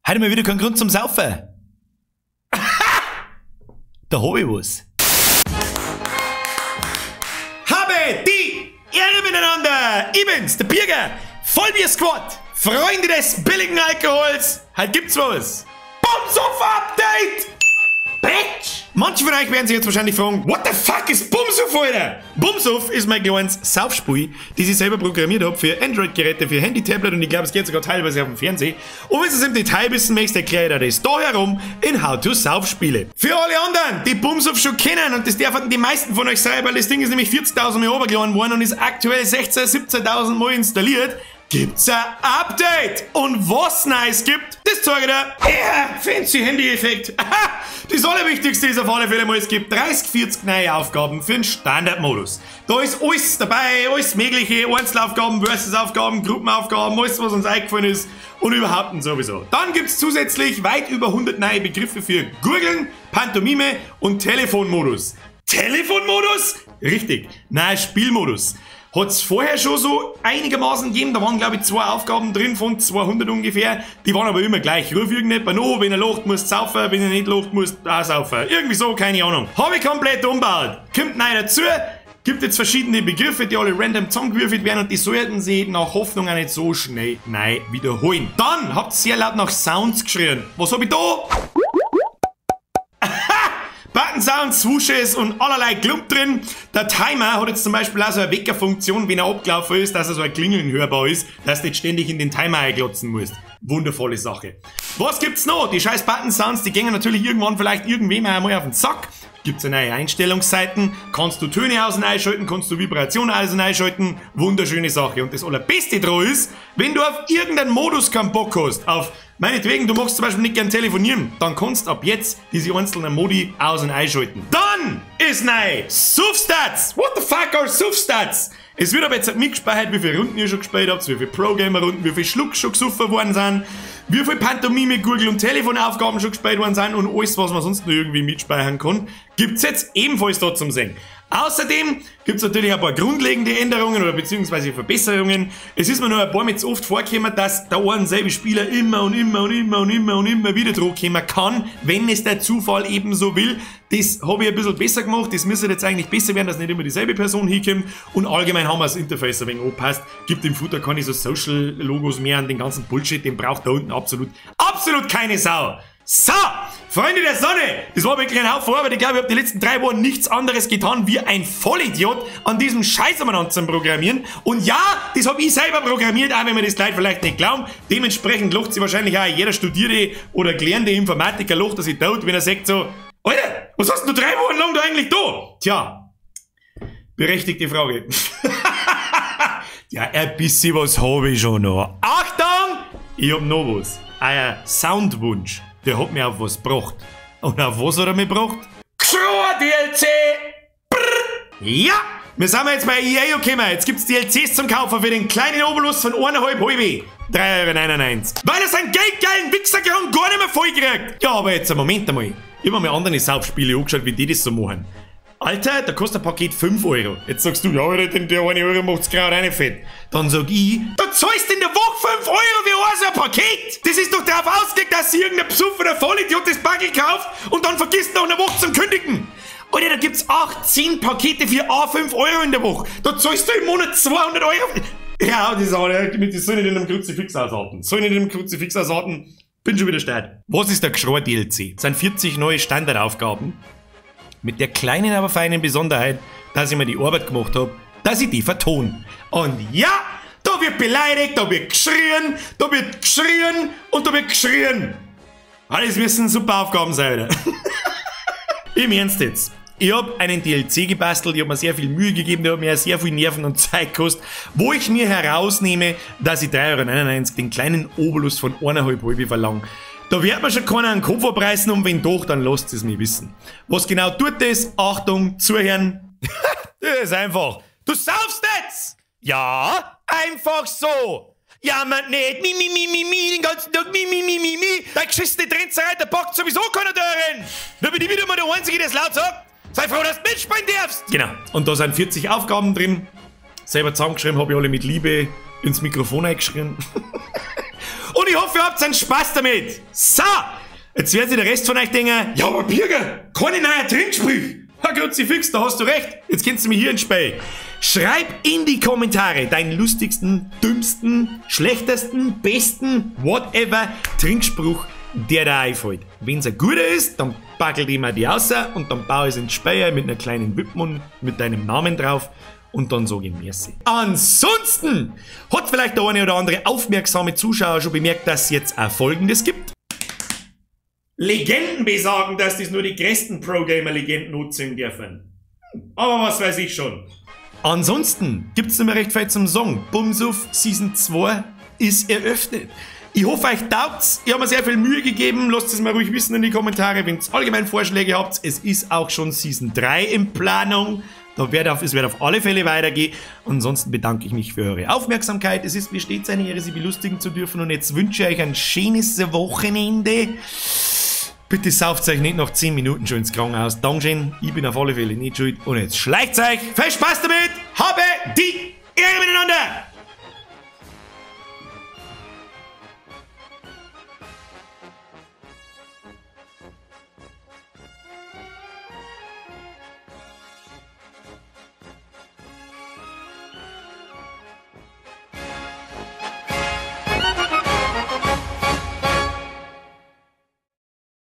Heute mal wieder kein Grund zum Saufen. Da hab ich was. Habe die Ehre miteinander. Ich bin's, der Birger. Vollbier-Squad. Freunde des billigen Alkohols. Halt gibt's was. Bumsuff-Update. Bitch. Manche von euch werden sich jetzt wahrscheinlich fragen, what the fuck ist Bumsuff, Alter? Bumsuff ist mein kleines Saufspiel, das ich selber programmiert habe für Android-Geräte, für Handy, Tablet und ich glaube, es geht sogar teilweise auf dem Fernsehen. Und wenn du es im Detail wissen möchtest, erkläre ich dir das da herum in How-to-Sauf-Spiele. Für alle anderen, die Bumsuff schon kennen, und das dürfen die meisten von euch sein, weil das Ding ist nämlich 40.000 Mal runtergeladen worden und ist aktuell 16.000, 17.000 Mal installiert, gibt's ein Update. Und was Nice gibt, das zeige ich dir. Ja, fancy Handy-Effekt. Das Allerwichtigste ist auf alle Fälle mal, es gibt 30, 40 neue Aufgaben für den Standardmodus. Da ist alles dabei, alles mögliche, Einzelaufgaben, Versus-Aufgaben, Gruppenaufgaben, alles was uns eingefallen ist und überhaupt und sowieso. Dann gibt's zusätzlich weit über 100 neue Begriffe für Gurgeln, Pantomime und Telefonmodus. Telefonmodus? Richtig, nein, Spielmodus. Hat's vorher schon so einigermaßen gegeben, da waren glaube ich 2 Aufgaben drin von 200 ungefähr, die waren aber immer gleich. Ruf irgendjemand an, wenn er lacht, musst saufen, wenn er nicht lacht, musst auch saufen. Irgendwie so, keine Ahnung. Habe ich komplett umgebaut. Kommt neu dazu, gibt jetzt verschiedene Begriffe, die alle random zusammengewürfelt werden und die sollten sie nach Hoffnung auch nicht so schnell neu wiederholen. Dann habt ihr sehr laut nach Sounds geschrien. Was hab ich da? Button-Sounds, Swooshes und allerlei Klump drin. Der Timer hat jetzt zum Beispiel auch so eine Weckerfunktion, wenn er abgelaufen ist, dass er so ein Klingeln hörbar ist, dass du nicht ständig in den Timer einglotzen musst. Wundervolle Sache. Was gibt's noch? Die scheiß Button-Sounds, die gehen natürlich irgendwann vielleicht irgendwem einmal auf den Sack. Gibt's eine neue Einstellungsseiten, kannst du Töne aus- und einschalten, kannst du Vibrationen aus- und einschalten, wunderschöne Sache. Und das Allerbeste daran ist, wenn du auf irgendeinen Modus keinen Bock hast, auf meinetwegen, du magst zum Beispiel nicht gern telefonieren, dann kannst du ab jetzt diese einzelnen Modi aus- und einschalten. Dann ist neu Suff-Stats. What the fuck are Suff-Stats? Es wird aber jetzt mitgespeichert, wie viele Runden ihr schon gespielt habt, wie viele Pro-Gamer-Runden, wie viele Schluck schon gesoffen worden sind, wie viele Pantomime, Gurgel und Telefonaufgaben schon gespielt worden sind und alles, was man sonst noch irgendwie mitspeichern kann, gibt's jetzt ebenfalls da zum Sehen. Außerdem gibt's natürlich ein paar grundlegende Änderungen oder beziehungsweise Verbesserungen. Es ist mir nur ein paar Mal zu oft vorgekommen, dass der ein selbe Spieler immer wieder draufkommen kann, wenn es der Zufall eben so will. Das habe ich ein bisschen besser gemacht, das müsste jetzt eigentlich besser werden, dass nicht immer dieselbe Person hinkommt und allgemein haben wir das Interface ein wenig angepasst. Gibt im Footer keine so Social-Logos mehr und den ganzen Bullshit, den braucht da unten absolut keine Sau. So, Freunde der Sonne, das war wirklich ein Haufen Arbeit. Ich glaube, ich habe die letzten 3 Wochen nichts anderes getan, wie ein Vollidiot an diesem Scheiß umeinander zu programmieren. Und ja, das habe ich selber programmiert, auch wenn mir das Leute vielleicht nicht glauben. Dementsprechend lacht sich wahrscheinlich auch jeder studierte oder gelernte Informatiker lacht, dass ich tot, wenn er sagt so, Alter, was hast du 3 Wochen lang da eigentlich da? Tja, berechtigte Frage. Ja, ein bisschen was habe ich schon noch. Achtung, ich hab noch was. Euer Soundwunsch. Der hat mir auf was gebracht. Und auf was hat er mich gebracht? DLC! Ja! Wir sind jetzt bei EA gekommen. Jetzt gibt's DLCs zum Kaufen für den kleinen Obolus von 1,5 halbe. 3,99 €. Weil er seinen geldgeilen Wichserkram gar nicht mehr voll kriegt. Ja, aber jetzt, Moment einmal. Ich hab mir andere Saufspiele angeschaut, wie die das so machen. Alter, da kostet ein Paket 5 €. Jetzt sagst du, ja, Alter, der 1 € macht's gerade rein fett. Dann sag ich, da zahlst du in der Woche 5 € für ein Paket! Das ist doch darauf ausgelegt, dass sie irgendein besoffener Vollidiot das Backel kauft und dann vergisst nach einer Woche zum Kündigen. Alter, da gibt's 18 Pakete für 5 € in der Woche. Da zahlst du im Monat 200 €. Ja, das soll nicht in einem Kruzifix ausarten. Bin schon wieder steil. Was ist der Geschrei-DLC? Das sind 40 neue Standardaufgaben. Mit der kleinen, aber feinen Besonderheit, dass ich mir die Arbeit gemacht habe, dass ich die vertone. Und ja, da wird beleidigt, da wird geschrien und da wird geschrien. Alles müssen super Aufgaben sein, oder? Im Ernst jetzt. Ich habe einen DLC gebastelt, ich habe mir sehr viel Mühe gegeben, der hat mir sehr viel Nerven und Zeit gekostet, wo ich mir herausnehme, dass ich 3,99 € den kleinen Obolus von 1,5 halbe verlange. Da wird mir schon keiner einen Kopf abreißen und wenn doch, dann lasst es mich wissen. Was genau tut das? Achtung, zuhören. Das ist einfach. Du saufst jetzt! Ja, einfach so. Ja, man nicht. Den ganzen Tag Deine geschissene Trendserei, der packt sowieso keiner darin. Nur bin ich wieder mal der Einzige, der es laut sagt. Sei froh, dass du mitspielen darfst. Genau. Und da sind 40 Aufgaben drin. Selber zusammengeschrieben, habe ich alle mit Liebe ins Mikrofon eingeschrien. und ich hoffe, ihr habt einen Spaß damit. So, jetzt wird sich der Rest von euch denken, ja, aber Birger, keine neue Trinksprüche. Ha, Kruzifix, da hast du recht. Jetzt kennst du mich hier ins Spiel. Schreib in die Kommentare deinen lustigsten, dümmsten, schlechtesten, besten, whatever Trinkspruch, der da einfällt. Wenn es ein guter ist, dann packelt ich mir die raus und dann baue ich es ins Speier mit einer kleinen Wippmund mit deinem Namen drauf und dann sage ich merci. Ansonsten hat vielleicht der eine oder andere aufmerksame Zuschauer schon bemerkt, dass es jetzt auch Folgendes gibt. Legenden besagen, dass das nur die größten Pro-Gamer-Legenden nutzen dürfen. Aber was weiß ich schon. Ansonsten gibt's nicht mehr recht viel zum Song. Bumsuf Season 2 ist eröffnet. Ich hoffe, euch taugt's. Ich habe mir sehr viel Mühe gegeben. Lasst es mal ruhig wissen in die Kommentare, wenn ihr allgemein Vorschläge habt. Es ist auch schon Season 3 in Planung. Es wird auf alle Fälle weitergehen. Ansonsten bedanke ich mich für eure Aufmerksamkeit. Es ist mir stets eine Ehre, Sie belustigen zu dürfen. Und jetzt wünsche ich euch ein schönes Wochenende. Bitte sauft euch nicht nach 10 Minuten schon ins Krankenhaus. Dankeschön, ich bin auf alle Fälle nicht schuld. Und jetzt schleicht euch. Viel Spaß damit. Habe die Ehre miteinander.